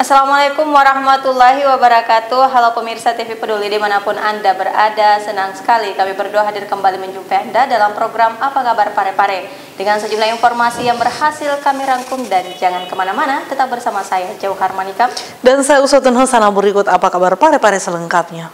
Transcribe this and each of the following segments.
Assalamualaikum warahmatullahi wabarakatuh. Halo pemirsa TV Peduli dimanapun Anda berada. Senang sekali kami berdua hadir kembali menjumpai Anda dalam program Apa Kabar Pare-Pare, dengan sejumlah informasi yang berhasil kami rangkum. Dan jangan kemana-mana, tetap bersama saya Jauhar Manikam dan saya Usatun Hasanah. Berikut Apa Kabar Pare-Pare selengkapnya.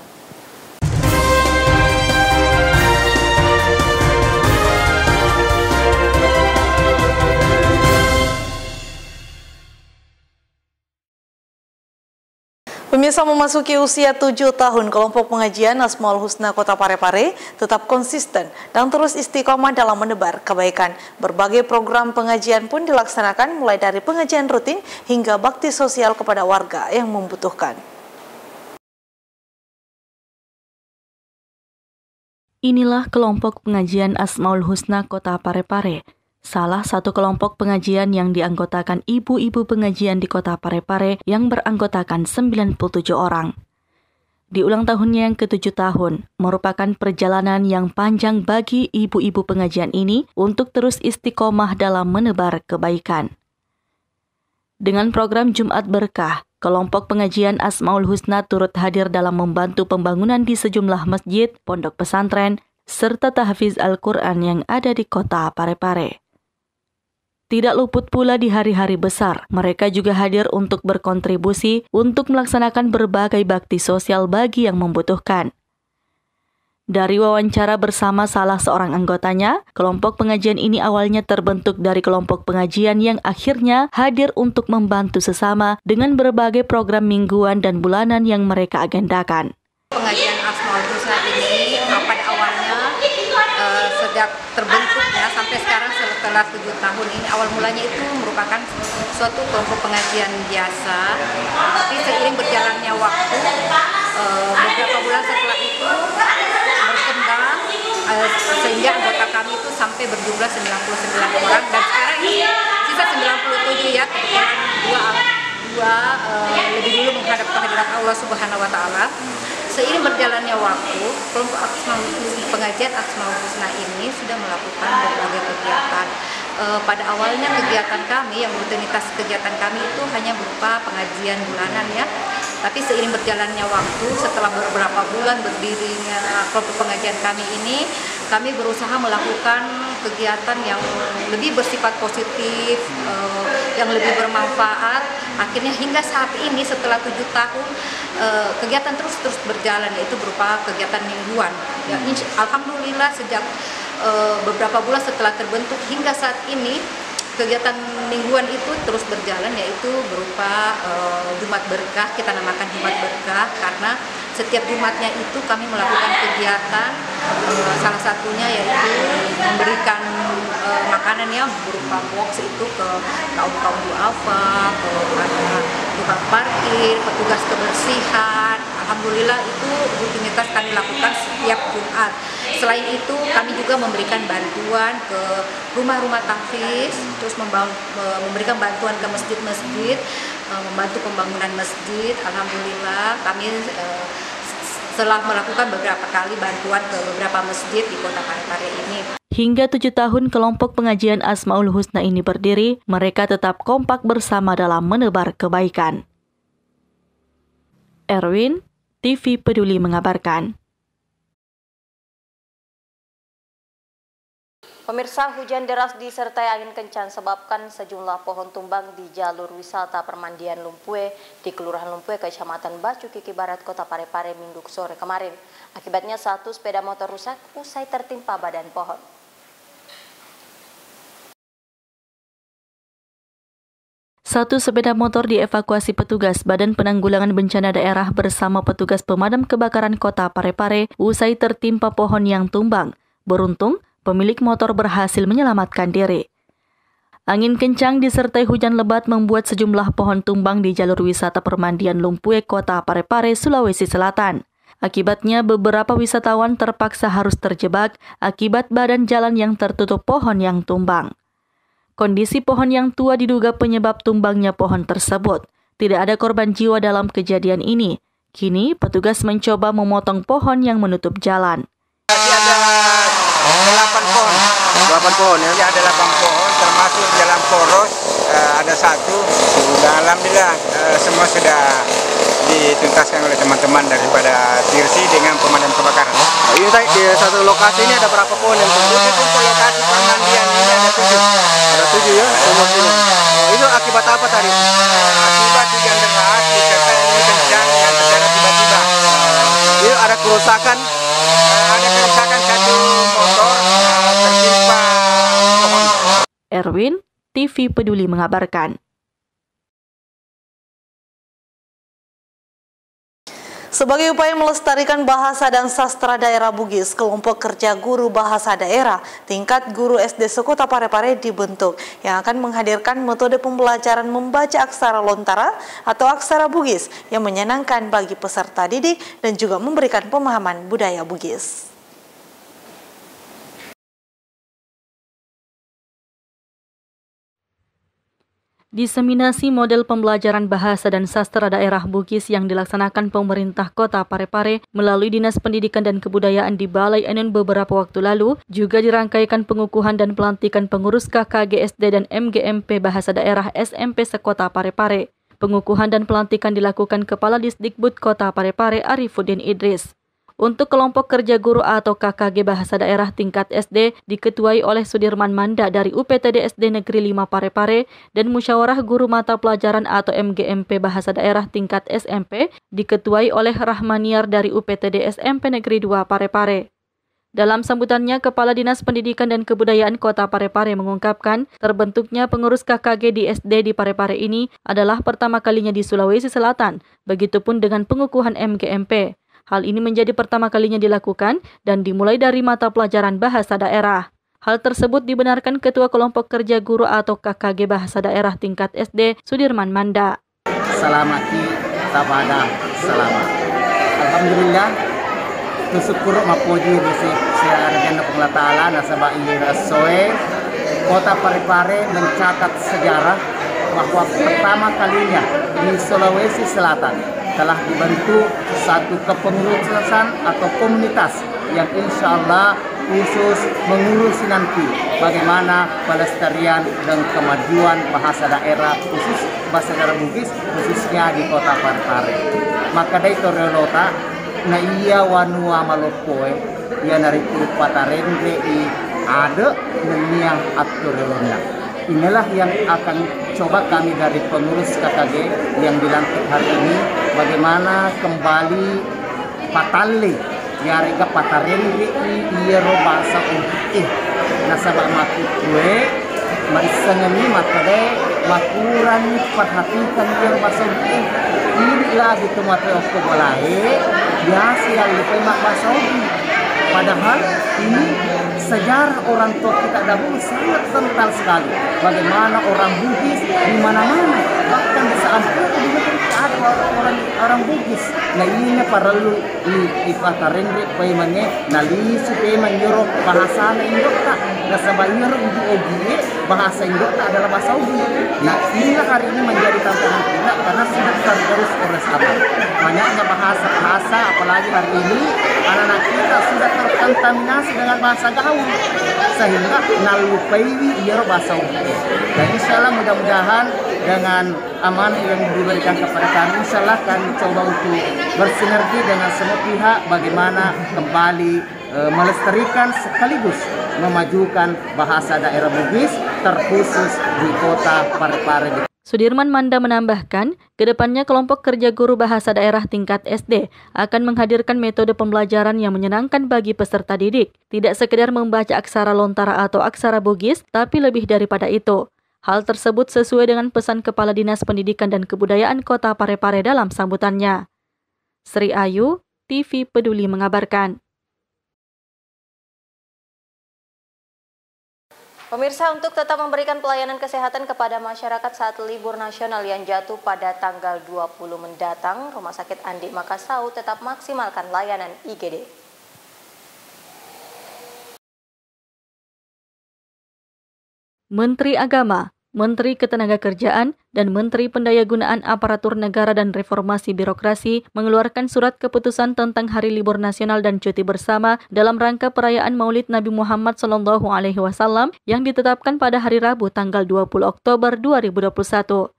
Pemirsa, memasuki usia 7 tahun, kelompok pengajian Asmaul Husna Kota Pare-Pare tetap konsisten dan terus istiqomah dalam menebar kebaikan. Berbagai program pengajian pun dilaksanakan, mulai dari pengajian rutin hingga bakti sosial kepada warga yang membutuhkan. Inilah kelompok pengajian Asmaul Husna Kota Pare-Pare, salah satu kelompok pengajian yang dianggotakan ibu-ibu pengajian di Kota Pare-Pare yang beranggotakan 97 orang. Di ulang tahunnya yang ke-7 tahun, merupakan perjalanan yang panjang bagi ibu-ibu pengajian ini untuk terus istiqomah dalam menebar kebaikan. Dengan program Jumat Berkah, kelompok pengajian Asmaul Husna turut hadir dalam membantu pembangunan di sejumlah masjid, pondok pesantren, serta tahfiz Al-Quran yang ada di Kota Pare-Pare. Tidak luput pula di hari-hari besar, mereka juga hadir untuk berkontribusi untuk melaksanakan berbagai bakti sosial bagi yang membutuhkan. Dari wawancara bersama salah seorang anggotanya, kelompok pengajian ini awalnya terbentuk dari kelompok pengajian yang akhirnya hadir untuk membantu sesama dengan berbagai program mingguan dan bulanan yang mereka agendakan. Pengajian Asmaul Husna ini pada awalnya sejak terbentuknya sampai sekarang setelah 7 tahun ini, awal mulanya itu merupakan suatu kelompok pengajian biasa, tapi seiring berjalannya waktu, beberapa bulan setelah itu berkembang sehingga anggota kami itu sampai berjumlah 99 orang, dan sekarang ini sisa 97 ya, kebetulan dua lebih dulu menghadap kehadirat Allah Subhanahu wa Ta'ala. Seiring berjalannya waktu, kelompok pengajian Asmaul Husna ini sudah melakukan berbagai kegiatan. Pada awalnya kegiatan kami, yang rutinitas kegiatan kami itu hanya berupa pengajian bulanan ya. Tapi seiring berjalannya waktu, setelah beberapa bulan berdirinya kelompok pengajian kami ini, kami berusaha melakukan kegiatan yang lebih bersifat positif, yang lebih bermanfaat. Akhirnya hingga saat ini setelah 7 tahun, kegiatan terus berjalan, yaitu berupa kegiatan mingguan. Ya, alhamdulillah sejak beberapa bulan setelah terbentuk hingga saat ini, kegiatan mingguan itu terus berjalan, yaitu berupa Jumat Berkah. Kita namakan Jumat Berkah karena setiap Jumatnya itu kami melakukan kegiatan, salah satunya yaitu memberikan makanan yang berupa box itu ke kaum duafa, kepada tukang parkir, petugas kebersihan. Alhamdulillah itu rutinitas kami lakukan setiap Jumat. Selain itu kami juga memberikan bantuan ke rumah-rumah tahfiz, terus memberikan bantuan ke masjid-masjid, membantu pembangunan masjid. Alhamdulillah kami setelah melakukan beberapa kali bantuan ke beberapa masjid di Kota Pare-Pare ini. Hingga 7 tahun kelompok pengajian Asmaul Husna ini berdiri, mereka tetap kompak bersama dalam menebar kebaikan. Erwin, TV Peduli mengabarkan. Pemirsa, hujan deras disertai angin kencang sebabkan sejumlah pohon tumbang di jalur wisata permandian Lumpue di Kelurahan Lumpue, Kecamatan Bacu Kiki Barat, Kota Pare-Pare Minggu sore kemarin. Akibatnya satu sepeda motor rusak usai tertimpa badan pohon. Satu sepeda motor dievakuasi petugas Badan Penanggulangan Bencana Daerah bersama petugas pemadam kebakaran Kota Pare-Pare usai tertimpa pohon yang tumbang. Beruntung, pemilik motor berhasil menyelamatkan diri. Angin kencang disertai hujan lebat membuat sejumlah pohon tumbang di jalur wisata permandian Lumpue, Kota Pare-Pare, Sulawesi Selatan. Akibatnya beberapa wisatawan terpaksa harus terjebak akibat badan jalan yang tertutup pohon yang tumbang. Kondisi pohon yang tua diduga penyebab tumbangnya pohon tersebut. Tidak ada korban jiwa dalam kejadian ini. Kini petugas mencoba memotong pohon yang menutup jalan. Ada 8 pohon ya. Ada 8 pohon termasuk jalan poros ada 1. Dan alhamdulillah semua sudah dituntaskan oleh teman-teman daripada TIRSI dengan pemadam kebakaran. Ini di satu lokasi ini ada berapa pohon yang tumbang? Itu lokasi pemandian ini ada 7. Ada 7 ya, semua sini. Itu akibat apa tadi? Akibat hujan deras disertai angin kencang yang terjadi tiba-tiba. Itu ada kerusakan. Ada kerusakan satu motor tertimpa pohon. Erwin, TV Peduli mengabarkan. Sebagai upaya melestarikan bahasa dan sastra daerah Bugis, kelompok kerja guru bahasa daerah tingkat guru SD sekota Parepare dibentuk yang akan menghadirkan metode pembelajaran membaca aksara lontara atau aksara Bugis yang menyenangkan bagi peserta didik dan juga memberikan pemahaman budaya Bugis. Diseminasi model pembelajaran bahasa dan sastra daerah Bugis yang dilaksanakan pemerintah kota Parepare melalui Dinas Pendidikan dan Kebudayaan di Balai Enun beberapa waktu lalu, juga dirangkaikan pengukuhan dan pelantikan pengurus KKG SD dan MGMP Bahasa Daerah SMP sekota Parepare. Pengukuhan dan pelantikan dilakukan Kepala Disdikbud Kota Parepare Arifuddin Idris. Untuk kelompok kerja guru atau KKG Bahasa Daerah tingkat SD diketuai oleh Sudirman Manda dari UPTD SD Negeri 5 Parepare dan Musyawarah Guru Mata Pelajaran atau MGMP Bahasa Daerah tingkat SMP diketuai oleh Rahmaniar dari UPTD SMP Negeri 2 Parepare. Dalam sambutannya, Kepala Dinas Pendidikan dan Kebudayaan Kota Parepare mengungkapkan terbentuknya pengurus KKG di SD di Parepare ini adalah pertama kalinya di Sulawesi Selatan, begitupun dengan pengukuhan MGMP. Hal ini menjadi pertama kalinya dilakukan dan dimulai dari mata pelajaran bahasa daerah. Hal tersebut dibenarkan Ketua Kelompok Kerja Guru atau KKG Bahasa Daerah tingkat SD, Sudirman Manda. Salamati tabada selamat. Alhamdulillah, bersyukur mapuji besi searjana Allah Ta'ala nasabah ira soe Kota Parepare mencatat sejarah bahwa pertama kalinya di Sulawesi Selatan telah dibentuk satu kepengurusan atau komunitas yang insya Allah khusus mengurusi nanti bagaimana pelestarian dan kemajuan bahasa daerah khusus bahasa daerah Bugis khususnya di Kota Parepare. Maka dari Torelota na iya wanua malopoe ia nariku patarendre i ada neniang aturelona. Inilah yang akan coba kami dari pengurus KKG yang dilantik hari ini, bagaimana kembali patale yarega patarenge iero bahasa untuk nasabak maku kue marisangani makade makuran perhatikan iero bahasa untuk inilah gitu matre okko bolahe biasa yang dipemak bahasa untuk. Padahal ini sejarah orang tua kita dahulu sangat kental sekali. Bagaimana orang Bugis di mana-mana, bahkan di Sampur juga ada orang Bugis. Nah ini perlu ipatarenre paimane nalisu paiman yoro bahasa Indokta. Nah sabayero di ogie bahasa Indokta adalah bahasa Ugi. Nah inilah hari ini menjadi tantangan kita karena sudah terus oleh sabar. Banyaknya bahasa apalagi hari ini anak-anak kita sudah terkontaminasi dengan bahasa gaul sehingga nalupai iero bahasa Ugi. Dan insya Allah mudah-mudahan dengan amanah yang diberikan kepada kami, insya Allah kami coba untuk bersinergi dengan semua pihak bagaimana kembali melestarikan sekaligus memajukan bahasa daerah Bugis terkhusus di Kota Parepare. Sudirman Manda menambahkan, kedepannya kelompok kerja guru bahasa daerah tingkat SD akan menghadirkan metode pembelajaran yang menyenangkan bagi peserta didik. Tidak sekedar membaca aksara lontara atau aksara Bugis, tapi lebih daripada itu. Hal tersebut sesuai dengan pesan Kepala Dinas Pendidikan dan Kebudayaan Kota Parepare dalam sambutannya. Sri Ayu, TV Peduli mengabarkan. Pemirsa, untuk tetap memberikan pelayanan kesehatan kepada masyarakat saat libur nasional yang jatuh pada tanggal 20 mendatang, Rumah Sakit Andi Makassau tetap maksimalkan layanan IGD. Menteri Agama, Menteri Ketenagakerjaan, dan Menteri Pendayagunaan Aparatur Negara dan Reformasi Birokrasi mengeluarkan surat keputusan tentang Hari Libur Nasional dan Cuti Bersama dalam rangka perayaan Maulid Nabi Muhammad SAW yang ditetapkan pada hari Rabu tanggal 20 Oktober 2021.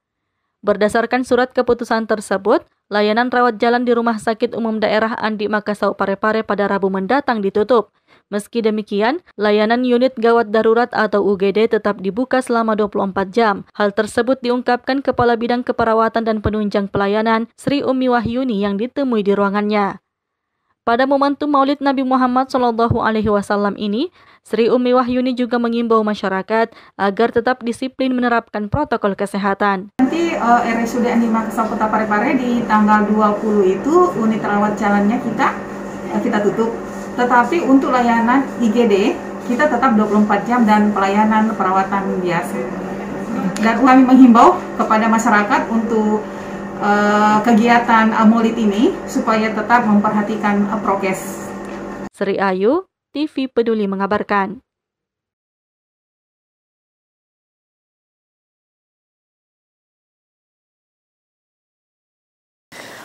Berdasarkan surat keputusan tersebut, layanan rawat jalan di Rumah Sakit Umum Daerah Andi Makassau Parepare pada Rabu mendatang ditutup. Meski demikian, layanan unit gawat darurat atau UGD tetap dibuka selama 24 jam. Hal tersebut diungkapkan Kepala Bidang Keperawatan dan Penunjang Pelayanan Sri Umi Wahyuni yang ditemui di ruangannya. Pada momentum Maulid Nabi Muhammad SAW ini, Sri Umi Wahyuni juga mengimbau masyarakat agar tetap disiplin menerapkan protokol kesehatan. Nanti RSUD Andi Makassau Kota Parepare di tanggal 20 itu unit rawat jalannya kita tutup. Tetapi untuk layanan IGD kita tetap 24 jam dan pelayanan perawatan biasa. Dan kami menghimbau kepada masyarakat untuk kegiatan Maulid ini supaya tetap memperhatikan prokes. Sri Ayu, TV Peduli mengabarkan.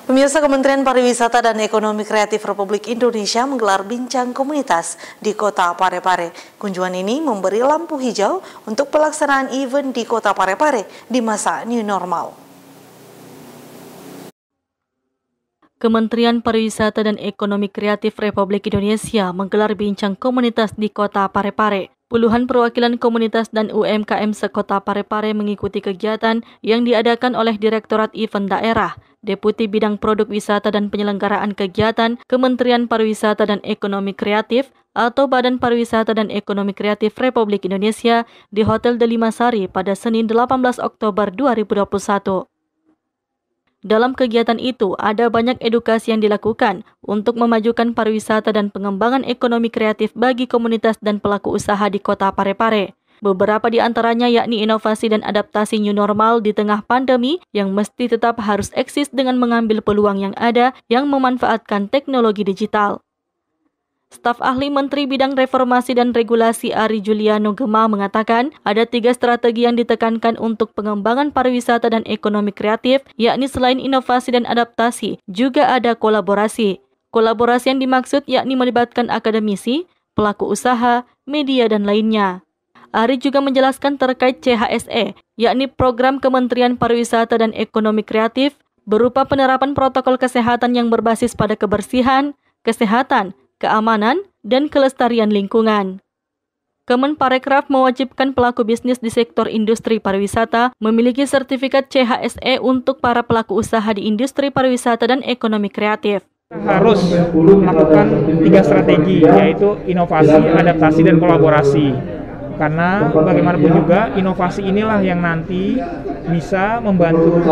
Pemirsa, Kementerian Pariwisata dan Ekonomi Kreatif Republik Indonesia menggelar bincang komunitas di Kota Parepare. Kunjungan ini memberi lampu hijau untuk pelaksanaan event di Kota Parepare di masa new normal. Kementerian Pariwisata dan Ekonomi Kreatif Republik Indonesia menggelar bincang komunitas di Kota Parepare. Puluhan perwakilan komunitas dan UMKM sekota Parepare mengikuti kegiatan yang diadakan oleh Direktorat Event Daerah, Deputi Bidang Produk Wisata dan Penyelenggaraan Kegiatan Kementerian Pariwisata dan Ekonomi Kreatif atau Badan Pariwisata dan Ekonomi Kreatif Republik Indonesia di Hotel Delimasari pada Senin 18 Oktober 2021. Dalam kegiatan itu, ada banyak edukasi yang dilakukan untuk memajukan pariwisata dan pengembangan ekonomi kreatif bagi komunitas dan pelaku usaha di Kota Parepare. Beberapa di antaranya yakni inovasi dan adaptasi new normal di tengah pandemi yang mesti tetap harus eksis dengan mengambil peluang yang ada yang memanfaatkan teknologi digital. Staf ahli Menteri Bidang Reformasi dan Regulasi Ari Juliano Gema mengatakan ada 3 strategi yang ditekankan untuk pengembangan pariwisata dan ekonomi kreatif, yakni selain inovasi dan adaptasi, juga ada kolaborasi. Kolaborasi yang dimaksud yakni melibatkan akademisi, pelaku usaha, media, dan lainnya. Ari juga menjelaskan terkait CHSE, yakni Program Kementerian Pariwisata dan Ekonomi Kreatif, berupa penerapan protokol kesehatan yang berbasis pada kebersihan, kesehatan, keamanan, dan kelestarian lingkungan. Kemenparekraf mewajibkan pelaku bisnis di sektor industri pariwisata memiliki sertifikat CHSE untuk para pelaku usaha di industri pariwisata dan ekonomi kreatif. Harus melakukan 3 strategi, yaitu inovasi, adaptasi, dan kolaborasi. Karena bagaimanapun juga inovasi inilah yang nanti bisa membantu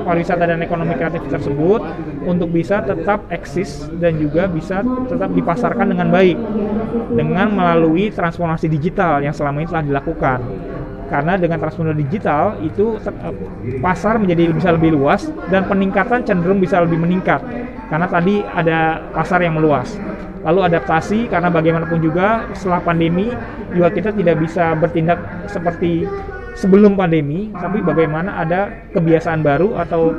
pariwisata dan ekonomi kreatif tersebut untuk bisa tetap eksis dan juga bisa tetap dipasarkan dengan baik dengan melalui transformasi digital yang selama ini telah dilakukan. Karena dengan transformasi digital itu pasar menjadi bisa lebih luas dan peningkatan cenderung bisa lebih meningkat karena tadi ada pasar yang meluas. Lalu adaptasi, karena bagaimanapun juga setelah pandemi juga kita tidak bisa bertindak seperti sebelum pandemi, tapi bagaimana ada kebiasaan baru atau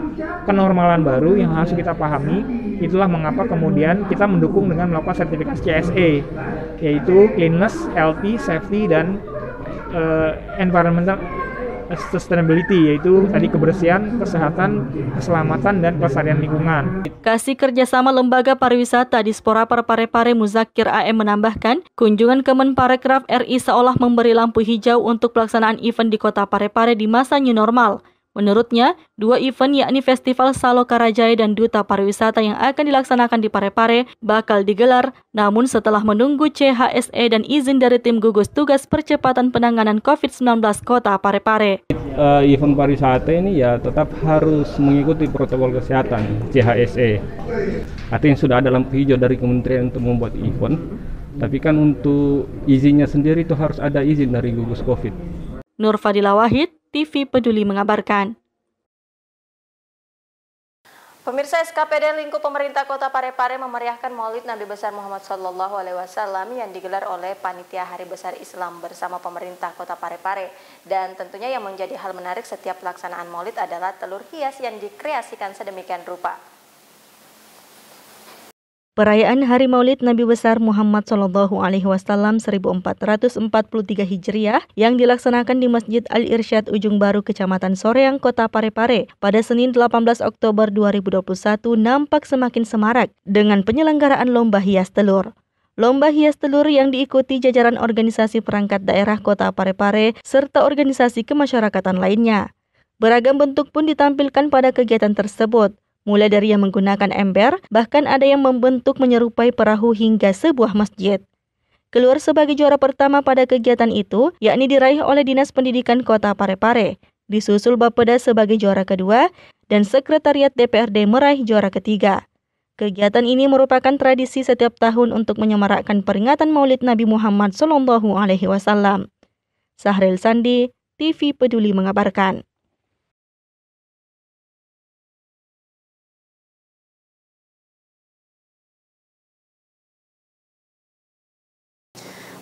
kenormalan baru yang harus kita pahami. Itulah mengapa kemudian kita mendukung dengan melakukan sertifikasi CSE, yaitu Cleanliness, Healthy, Safety, dan Environmental Sustainability, yaitu tadi kebersihan, kesehatan, keselamatan, dan kelestarian lingkungan. Kasih Kerjasama Lembaga Pariwisata Dispora Parepare Muzakir AM menambahkan, kunjungan Kemenparekraf RI seolah memberi lampu hijau untuk pelaksanaan event di Kota Parepare di masa new normal. Menurutnya, 2 event yakni Festival Salo Karajaya dan Duta Pariwisata yang akan dilaksanakan di Parepare bakal digelar, namun setelah menunggu CHSE dan izin dari tim gugus tugas percepatan penanganan COVID-19 Kota Parepare. Event pariwisata ini ya tetap harus mengikuti protokol kesehatan CHSE. Artinya sudah ada lampu hijau dari kementerian untuk membuat event, tapi kan untuk izinnya sendiri itu harus ada izin dari gugus COVID. Nur Fadila Wahid, TV Peduli mengabarkan. Pemirsa, SKPD Lingkup Pemerintah Kota Parepare memeriahkan Maulid Nabi Besar Muhammad SAW yang digelar oleh Panitia Hari Besar Islam bersama pemerintah Kota Parepare. Dan tentunya yang menjadi hal menarik setiap pelaksanaan Maulid adalah telur hias yang dikreasikan sedemikian rupa. Perayaan Hari Maulid Nabi besar Muhammad SAW 1443 Hijriah yang dilaksanakan di Masjid Al-Irsyad Ujung Baru, Kecamatan Soreang, Kota Parepare pada Senin 18 Oktober 2021 nampak semakin semarak dengan penyelenggaraan lomba hias telur. Lomba hias telur yang diikuti jajaran organisasi perangkat daerah Kota Parepare serta organisasi kemasyarakatan lainnya. Beragam bentuk pun ditampilkan pada kegiatan tersebut. Mulai dari yang menggunakan ember, bahkan ada yang membentuk menyerupai perahu hingga sebuah masjid. Keluar sebagai juara pertama pada kegiatan itu, yakni diraih oleh Dinas Pendidikan Kota Parepare, disusul Bapeda sebagai juara kedua, dan Sekretariat DPRD meraih juara ketiga. Kegiatan ini merupakan tradisi setiap tahun untuk menyemarakkan peringatan Maulid Nabi Muhammad SAW. Sahril Sandi, TV Peduli mengabarkan.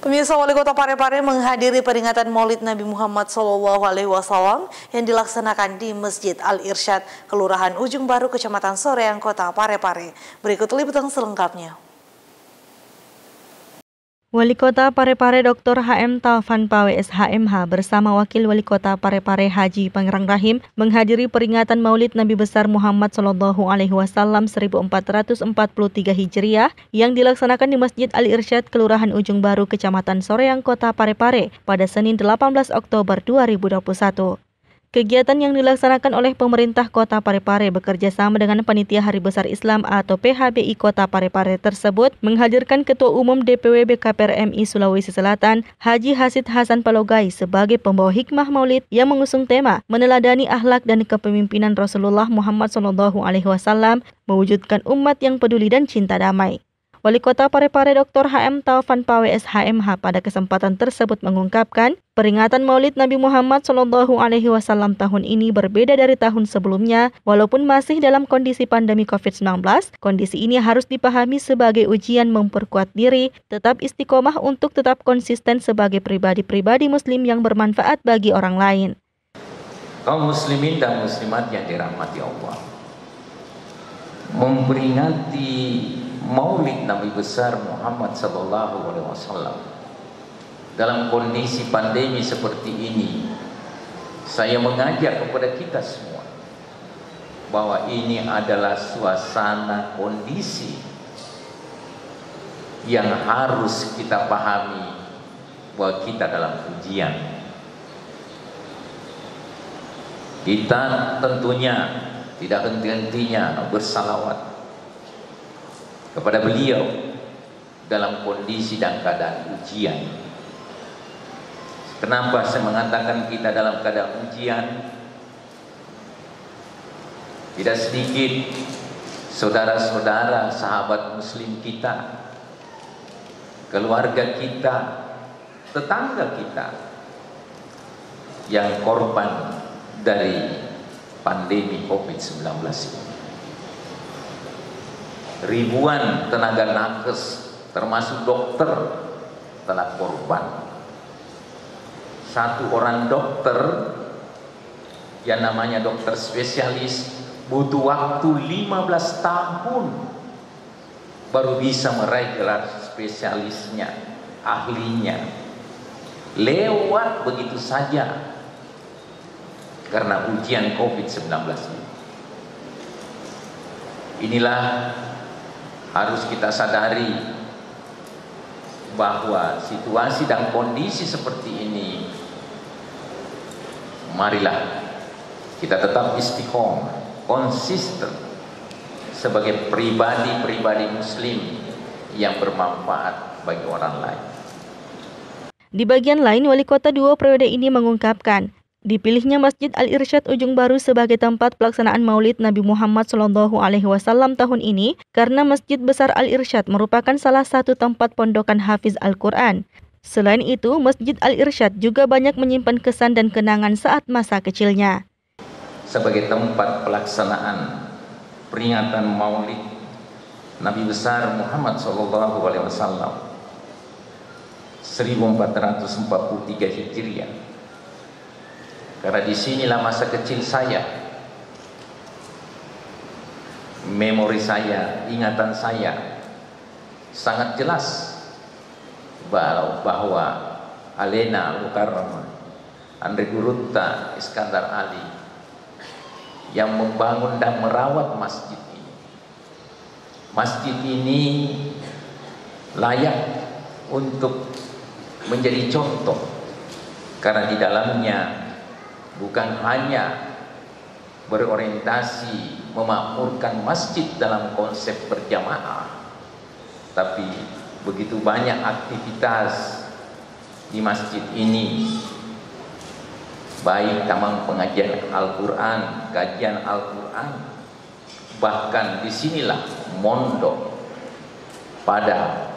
Pemirsa, Wali Kota Parepare menghadiri peringatan Maulid Nabi Muhammad SAW yang dilaksanakan di Masjid Al-Irsyad, Kelurahan Ujung Baru, Kecamatan Soreang, Kota Parepare. Berikut liputan selengkapnya. Wali Kota Parepare Dr. HM Taufan Pawe SHMH bersama Wakil Wali Kota Parepare Haji Pangerang Rahim menghadiri peringatan Maulid Nabi besar Muhammad SAW 1443 Hijriah yang dilaksanakan di Masjid Al-Irsyad Kelurahan Ujung Baru Kecamatan Soreang Kota Parepare pada Senin 18 Oktober 2021. Kegiatan yang dilaksanakan oleh pemerintah Kota Parepare bekerja sama dengan Panitia Hari Besar Islam atau PHBI Kota Parepare tersebut menghadirkan Ketua Umum DPW BKPRMI Sulawesi Selatan, Haji Hasid Hasan Palogai sebagai pembawa hikmah Maulid yang mengusung tema meneladani akhlak dan kepemimpinan Rasulullah Muhammad SAW, mewujudkan umat yang peduli dan cinta damai. Wali Kota Parepare Dr. HM Taufan Pawe SHMH pada kesempatan tersebut mengungkapkan, peringatan Maulid Nabi Muhammad SAW tahun ini berbeda dari tahun sebelumnya, walaupun masih dalam kondisi pandemi COVID-19, kondisi ini harus dipahami sebagai ujian memperkuat diri, tetap istiqomah untuk tetap konsisten sebagai pribadi-pribadi muslim yang bermanfaat bagi orang lain. Kaum muslimin dan muslimat yang dirahmati Allah, memperingati Maulid Nabi besar Muhammad SAW dalam kondisi pandemi seperti ini, saya mengajak kepada kita semua bahwa ini adalah suasana kondisi yang harus kita pahami bahwa kita dalam ujian. Kita tentunya tidak henti-hentinya bersalawat kepada beliau dalam kondisi dan keadaan ujian. Kenapa saya mengatakan kita dalam keadaan ujian? Tidak sedikit saudara-saudara, sahabat muslim kita, keluarga kita, tetangga kita yang korban dari pandemi COVID-19 ini. Ribuan tenaga nakes termasuk dokter telah korban. Satu orang dokter yang namanya dokter spesialis butuh waktu 15 tahun baru bisa meraih gelar spesialisnya, ahlinya. Lewat begitu saja karena ujian COVID-19 ini. Inilah harus kita sadari bahwa situasi dan kondisi seperti ini, marilah kita tetap istiqomah, konsisten sebagai pribadi-pribadi muslim yang bermanfaat bagi orang lain. Di bagian lain, Wali Kota 2 periode ini mengungkapkan, dipilihnya Masjid Al-Irsyad Ujung Baru sebagai tempat pelaksanaan Maulid Nabi Muhammad SAW tahun ini karena Masjid Besar Al-Irsyad merupakan salah satu tempat pondokan hafiz Al-Quran. Selain itu, Masjid Al-Irsyad juga banyak menyimpan kesan dan kenangan saat masa kecilnya. Sebagai tempat pelaksanaan peringatan Maulid Nabi besar Muhammad SAW 1443 Hijriah. Karena disinilah masa kecil saya, memori saya, ingatan saya sangat jelas bahwa Alena Mukarramah, Andre Gurunta, Iskandar Ali yang membangun dan merawat masjid ini. Masjid ini layak untuk menjadi contoh karena di dalamnya bukan hanya berorientasi memakmurkan masjid dalam konsep berjamaah, tapi begitu banyak aktivitas di masjid ini, baik taman pengajian Al-Quran, kajian Al-Quran, bahkan disinilah mondok pada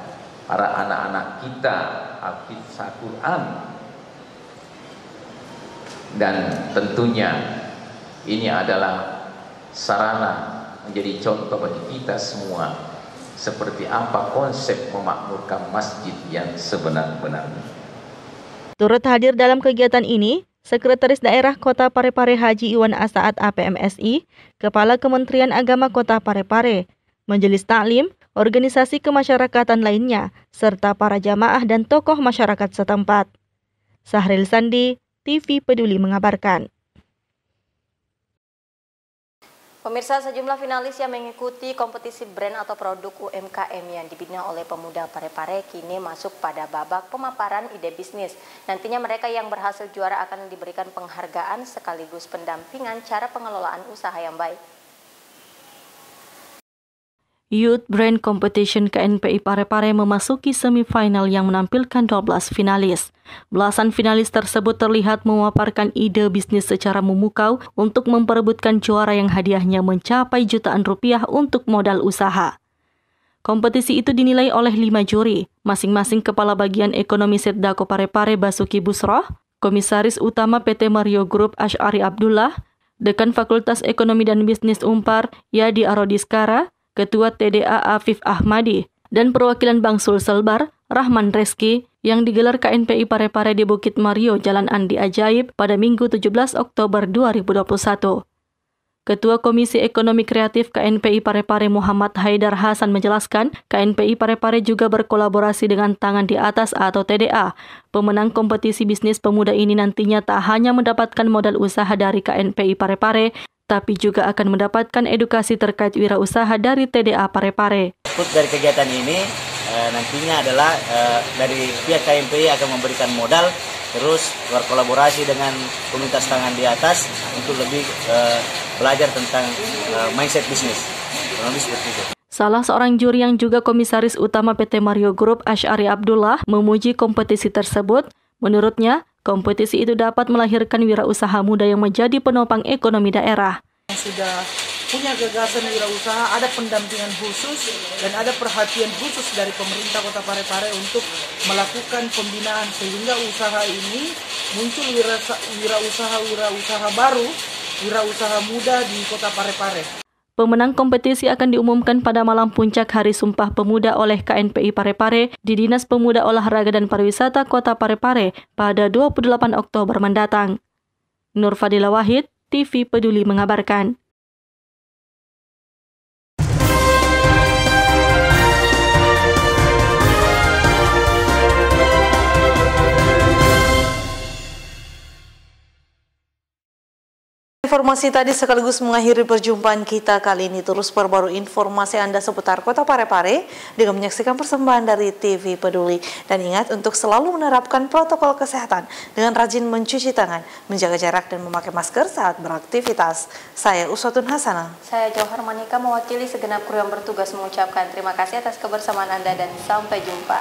para anak-anak kita hafiz Al-Quran. Dan tentunya ini adalah sarana menjadi contoh bagi kita semua seperti apa konsep memakmurkan masjid yang sebenar-benarnya. Turut hadir dalam kegiatan ini, Sekretaris Daerah Kota Parepare Haji Iwan Asaat APMSI, Kepala Kementerian Agama Kota Parepare, Majelis Taklim, organisasi kemasyarakatan lainnya, serta para jamaah dan tokoh masyarakat setempat. Sahril Sandi, TV Peduli mengabarkan. Pemirsa, sejumlah finalis yang mengikuti kompetisi brand atau produk UMKM yang dibina oleh pemuda Parepare kini masuk pada babak pemaparan ide bisnis. Nantinya mereka yang berhasil juara akan diberikan penghargaan sekaligus pendampingan cara pengelolaan usaha yang baik. Youth Brand Competition KNPI Parepare memasuki semifinal yang menampilkan 12 finalis. Belasan finalis tersebut terlihat memaparkan ide bisnis secara memukau untuk memperebutkan juara yang hadiahnya mencapai jutaan rupiah untuk modal usaha. Kompetisi itu dinilai oleh 5 juri, masing-masing Kepala Bagian Ekonomi Sirdako Parepare Basuki Busroh, Komisaris Utama PT Mario Group Asy'ari Abdullah, Dekan Fakultas Ekonomi dan Bisnis Unpar Yadi Arodiskara, Ketua TDA Afif Ahmadi, dan perwakilan Bank Sulselbar, Rahman Reski, yang digelar KNPI Parepare di Bukit Mario, Jalan Andi Ajaib pada Minggu 17 Oktober 2021. Ketua Komisi Ekonomi Kreatif KNPI Parepare Muhammad Haidar Hasan menjelaskan, KNPI Parepare juga berkolaborasi dengan Tangan di Atas atau TDA. Pemenang kompetisi bisnis pemuda ini nantinya tak hanya mendapatkan modal usaha dari KNPI Parepare, tapi juga akan mendapatkan edukasi terkait wirausaha dari TDA Parepare. Dari kegiatan ini nantinya adalah dari pihak KNPI akan memberikan modal, terus berkolaborasi dengan komunitas Tangan di Atas untuk lebih belajar tentang mindset bisnis. Seperti itu. Salah seorang juri yang juga Komisaris Utama PT Mario Group Asy'ari Abdullah memuji kompetisi tersebut. Menurutnya, kompetisi itu dapat melahirkan wirausaha muda yang menjadi penopang ekonomi daerah. Yang sudah punya gagasan wirausaha, ada pendampingan khusus dan ada perhatian khusus dari pemerintah Kota Parepare untuk melakukan pembinaan sehingga usaha ini muncul wirausaha baru, wirausaha muda di Kota Parepare. Pemenang kompetisi akan diumumkan pada malam puncak Hari Sumpah Pemuda oleh KNPI Parepare di Dinas Pemuda Olahraga dan Pariwisata Kota Parepare pada 28 Oktober mendatang. Nur Fadila Wahid, TV Peduli mengabarkan. Informasi tadi sekaligus mengakhiri perjumpaan kita kali ini. Terus perbarui informasi Anda seputar Kota Parepare dengan menyaksikan persembahan dari TV Peduli. Dan ingat untuk selalu menerapkan protokol kesehatan dengan rajin mencuci tangan, menjaga jarak dan memakai masker saat beraktivitas. Saya Uswatun Hasanah. Saya Johar Manika mewakili segenap kru yang bertugas mengucapkan terima kasih atas kebersamaan Anda dan sampai jumpa.